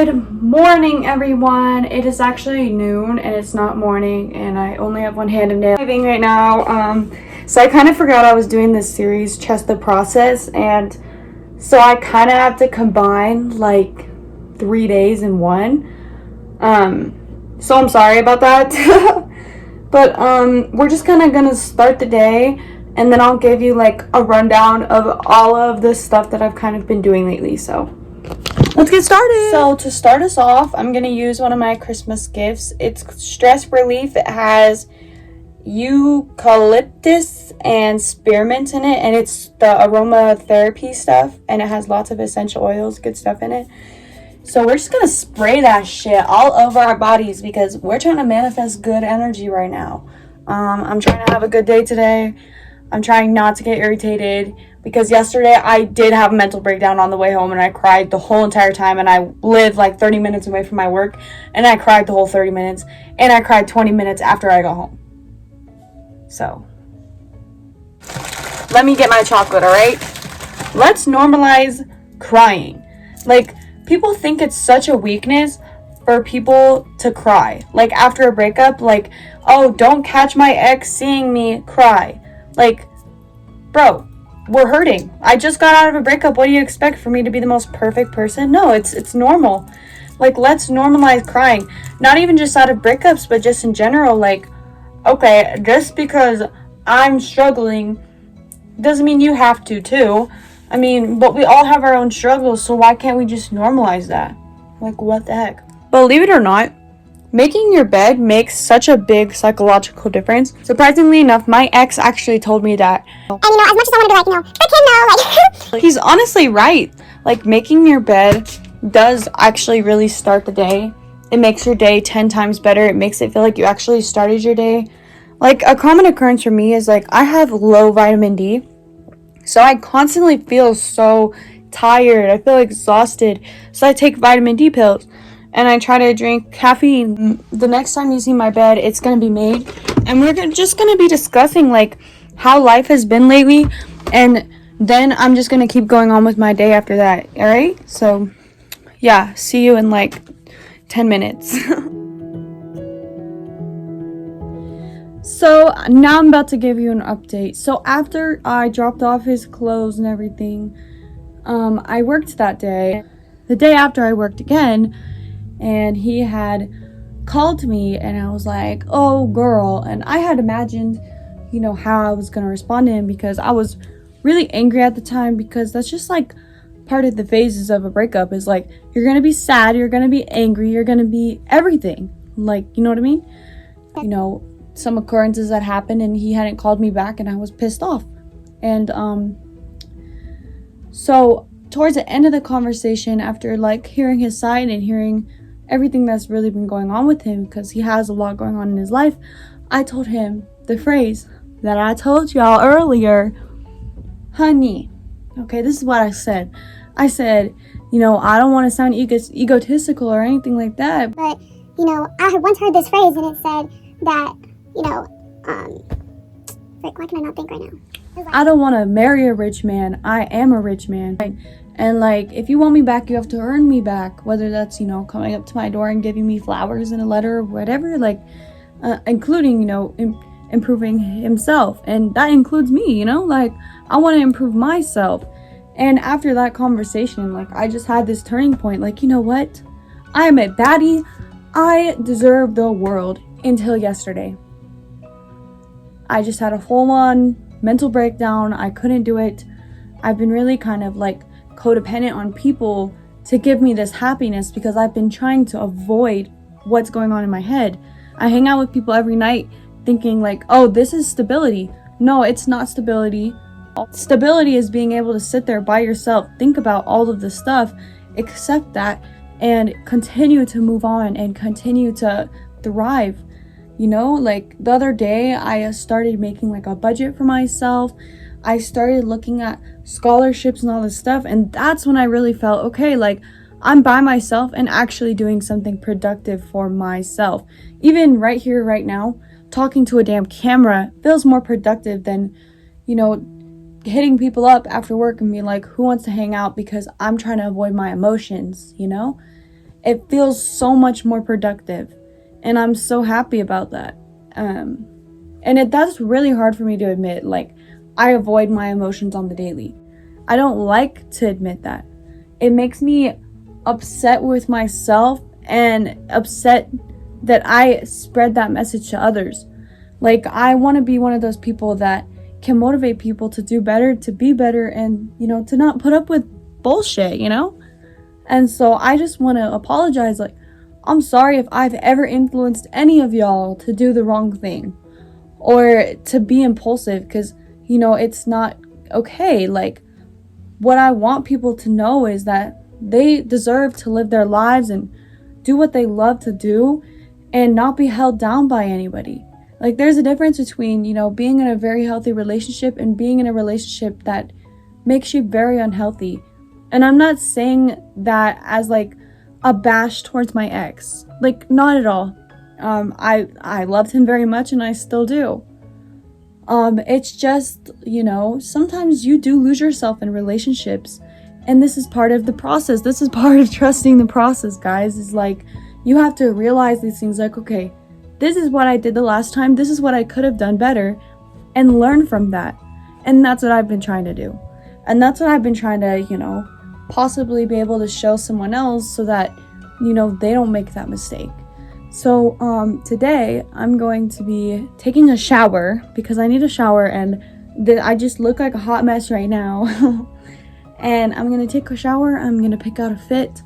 Good morning, everyone. It is actually noon and it's not morning, and I only have one hand in nail driving right now. So I kind of forgot I was doing this series, Trust the Process, and so I kind of have to combine like 3 days in one. So I'm sorry about that. But we're just kind of gonna start the day, and then I'll give you like a rundown of all of the stuff that I've kind of been doing lately. So let's get started. So to start us off, I'm going to use one of my Christmas gifts. It's stress relief. It has eucalyptus and spearmint in it, and it's the aromatherapy stuff, and it has lots of essential oils, good stuff in it. So we're just going to spray that shit all over our bodies because we're trying to manifest good energy right now. I'm trying to have a good day today. I'm trying not to get irritated because yesterday I did have a mental breakdown on the way home, and I cried the whole entire time, and I live like 30 minutes away from my work, and I cried the whole 30 minutes, and I cried 20 minutes after I got home. So let me get my chocolate, all right? Let's normalize crying. Like, people think it's such a weakness for people to cry. Like, after a breakup, like, oh, don't catch my ex seeing me cry. Like, bro, we're hurting. I just got out of a breakup. What do you expect, for me to be the most perfect person? No, it's normal. Like, let's normalize crying. Not even just out of breakups, but just in general. Like, okay, just because I'm struggling doesn't mean you have to too. I mean, but we all have our own struggles, so why can't we just normalize that? Like, what the heck? Believe it or not, making your bed makes such a big psychological difference. Surprisingly enough, my ex actually told me that. And, as much as I want to be like, fuck him, no, He's honestly right. Like, making your bed does actually really start the day. It makes your day 10 times better. It makes it feel like you actually started your day. Like, a common occurrence for me is, like, I have low vitamin D. So I constantly feel so tired. I feel exhausted. So I take vitamin D pills. And I try to drink caffeine. The next time you see my bed, it's going to be made. And we're just going to be discussing, like, how life has been lately. And then I'm just going to keep going on with my day after that. All right? So, yeah. See you in, like, 10 minutes. So, now I'm about to give you an update. So, after I dropped off his clothes and everything, I worked that day. The day after, I worked again. And he had called me, and I was like, oh, girl. And I had imagined, how I was going to respond to him, because I was really angry at the time, because that's just, like, part of the phases of a breakup is, like, you're going to be sad, you're going to be angry, you're going to be everything. Like, you know what I mean? Some occurrences that happened, and he hadn't called me back, and I was pissed off. And, so towards the end of the conversation, after, like, hearing his side and hearing everything that's really been going on with him, because he has a lot going on in his life, I told him the phrase that I told y'all earlier. Honey, okay, this is what I said. I said, I don't want to sound egotistical or anything like that, but, I had once heard this phrase, and it said that, why can I not think right now? I don't want to marry a rich man. I am a rich man. And, like, if you want me back, you have to earn me back. Whether that's, coming up to my door and giving me flowers and a letter or whatever, like, including, improving himself. And that includes me, like, I want to improve myself. And after that conversation, like, I just had this turning point. Like, you know what? I am a baddie. I deserve the world. Until yesterday. I just had a full-on mental breakdown. I couldn't do it. I've been really kind of, like, codependent on people to give me this happiness, because I've been trying to avoid what's going on in my head. I hang out with people every night thinking, like, oh, this is stability. No, it's not stability. Stability is being able to sit there by yourself, think about all of the stuff, accept that, and continue to move on and continue to thrive. Like, the other day, I started making, like, a budget for myself. I started looking at scholarships and all this stuff, and that's when I really felt, okay, like, I'm by myself and actually doing something productive for myself. Even right here, right now, talking to a damn camera feels more productive than, hitting people up after work and being like, who wants to hang out, because I'm trying to avoid my emotions, it feels so much more productive. And I'm so happy about that. That's really hard for me to admit. Like, I avoid my emotions on the daily. I don't like to admit that. It makes me upset with myself and upset that I spread that message to others. Like, I want to be one of those people that can motivate people to do better, to be better, and, to not put up with bullshit, And so I just want to apologize. Like, I'm sorry if I've ever influenced any of y'all to do the wrong thing or to be impulsive, because, it's not okay. Like, what I want people to know is that they deserve to live their lives and do what they love to do and not be held down by anybody. Like, there's a difference between, being in a very healthy relationship and being in a relationship that makes you very unhealthy. And I'm not saying that as like a bash towards my ex. Like, not at all. I loved him very much and I still do. It's just, sometimes you do lose yourself in relationships, and this is part of the process. This is part of trusting the process, guys. Is like, you have to realize these things, like, okay, this is what I did the last time. This is what I could have done better, and learn from that. And that's what I've been trying to do. And that's what I've been trying to, possibly be able to show someone else so that, they don't make that mistake. So, today I'm going to be taking a shower because I need a shower, and I just look like a hot mess right now. And I'm going to take a shower. I'm going to pick out a fit.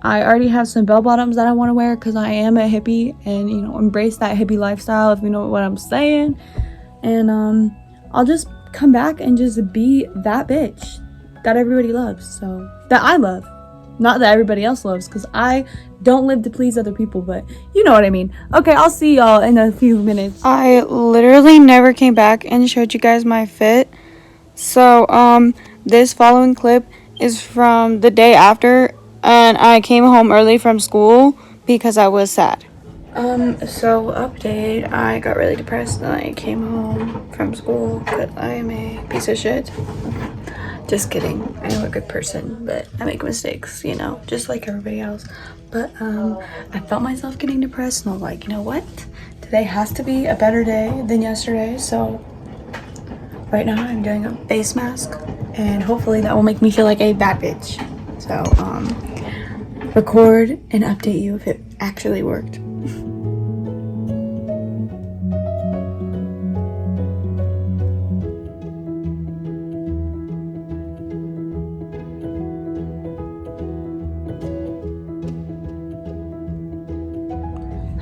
I already have some bell bottoms that I want to wear because I am a hippie and, embrace that hippie lifestyle, if you know what I'm saying. And, I'll just come back and just be that bitch that everybody loves. So, that I love. Not that everybody else loves, because I don't live to please other people, but you know what I mean. Okay, I'll see y'all in a few minutes. I literally never came back and showed you guys my fit. So, this following clip is from the day after, and I came home early from school because I was sad. So update, I got really depressed and I came home from school because I am a piece of shit. Just kidding. I am a good person, but I make mistakes, just like everybody else. But I felt myself getting depressed, and I'm like, you know what? Today has to be a better day than yesterday. So right now I'm doing a face mask, and hopefully that will make me feel like a bad bitch. So record and update you if it actually worked.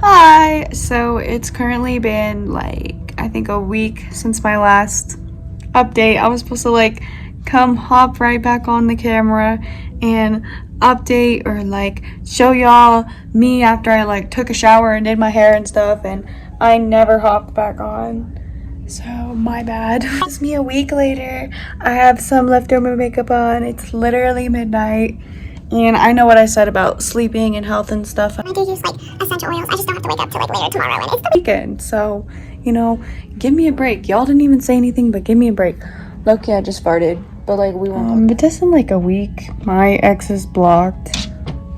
Hi! So it's currently been I think a week since my last update. I was supposed to come hop right back on the camera and update or show y'all me after I took a shower and did my hair and stuff, and I never hopped back on. So my bad. It's me a week later. I have some leftover makeup on. It's literally midnight. And I know what I said about sleeping and health and stuff. I do use essential oils. I just don't have to wake up till later tomorrow, and it's the weekend. So, give me a break. Y'all didn't even say anything, but give me a break. Loki, I just farted, but we won't. But just in a week, my ex is blocked.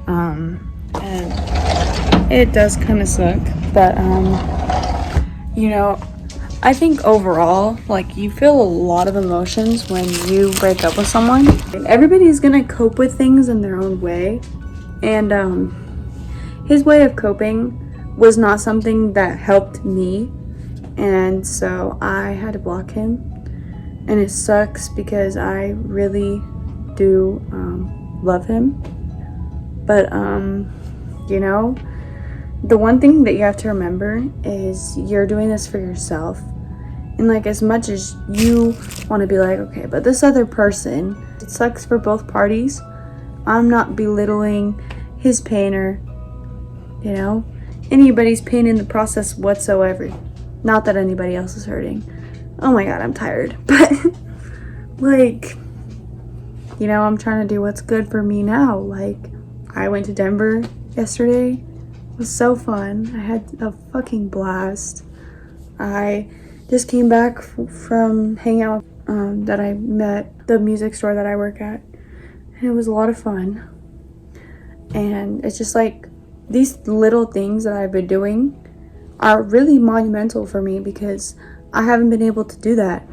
And it does kind of suck. But I think overall, you feel a lot of emotions when you break up with someone. Everybody's gonna cope with things in their own way, and his way of coping was not something that helped me, and so I had to block him. And it sucks because I really do love him, but the one thing that you have to remember is you're doing this for yourself. And as much as you want to be okay, but this other person, it sucks for both parties. I'm not belittling his pain or, anybody's pain in the process whatsoever. Not that anybody else is hurting. Oh my god, I'm tired. But, I'm trying to do what's good for me now. I went to Denver yesterday. It was so fun. I had a fucking blast. I just came back from hanging out that I met the music store that I work at, and it was a lot of fun. And it's just like these little things that I've been doing are really monumental for me, because I haven't been able to do that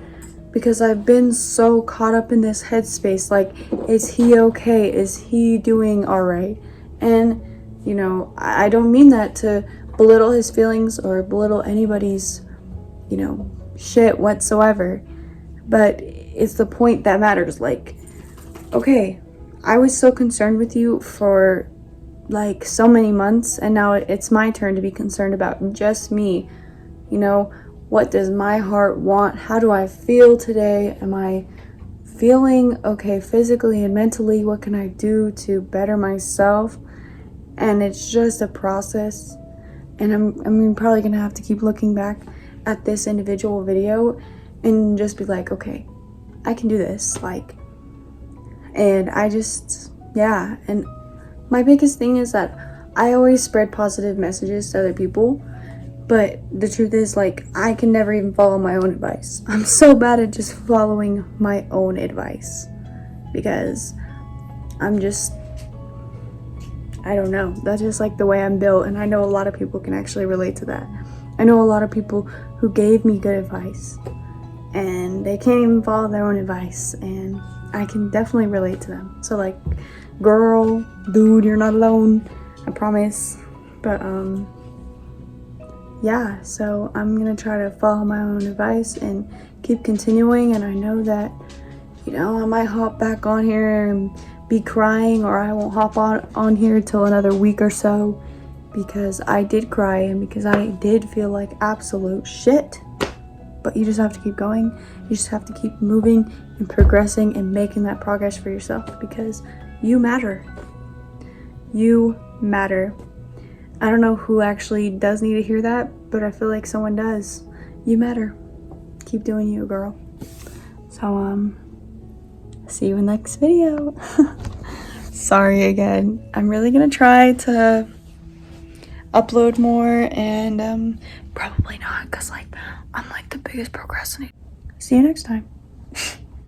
because I've been so caught up in this headspace. Like, is he okay? Is he doing all right? And you know, I don't mean that to belittle his feelings or belittle anybody's, you know, shit whatsoever, but it's the point that matters. Like, okay, I was so concerned with you for like so many months, and now it's my turn to be concerned about just me. You know, what does my heart want? How do I feel today? Am I feeling okay physically and mentally? What can I do to better myself? And it's just a process. And I'm probably gonna have to keep looking back at this individual video and just be like, okay, I can do this. Like, and I just, yeah. And my biggest thing is that I always spread positive messages to other people, but the truth is, like, I can never even follow my own advice. I'm so bad at just following my own advice because I'm just, I don't know. That's just like the way I'm built, and I know a lot of people can actually relate to that. I know a lot of people who gave me good advice and they can't even follow their own advice, and I can definitely relate to them. So like, girl, dude, you're not alone, I promise. But yeah, so I'm gonna try to follow my own advice and keep continuing. And I know that, you know, I might hop back on here and be crying, or I won't hop on here till another week or so, because I did cry and because I did feel like absolute shit. But you just have to keep going. You just have to keep moving and progressing and making that progress for yourself, because you matter. You matter. I don't know who actually does need to hear that, but I feel like someone does. You matter. Keep doing you, girl. So, see you in the next video. Sorry again. I'm really gonna try to upload more, and probably not, because like I'm like the biggest procrastinator. See you next time.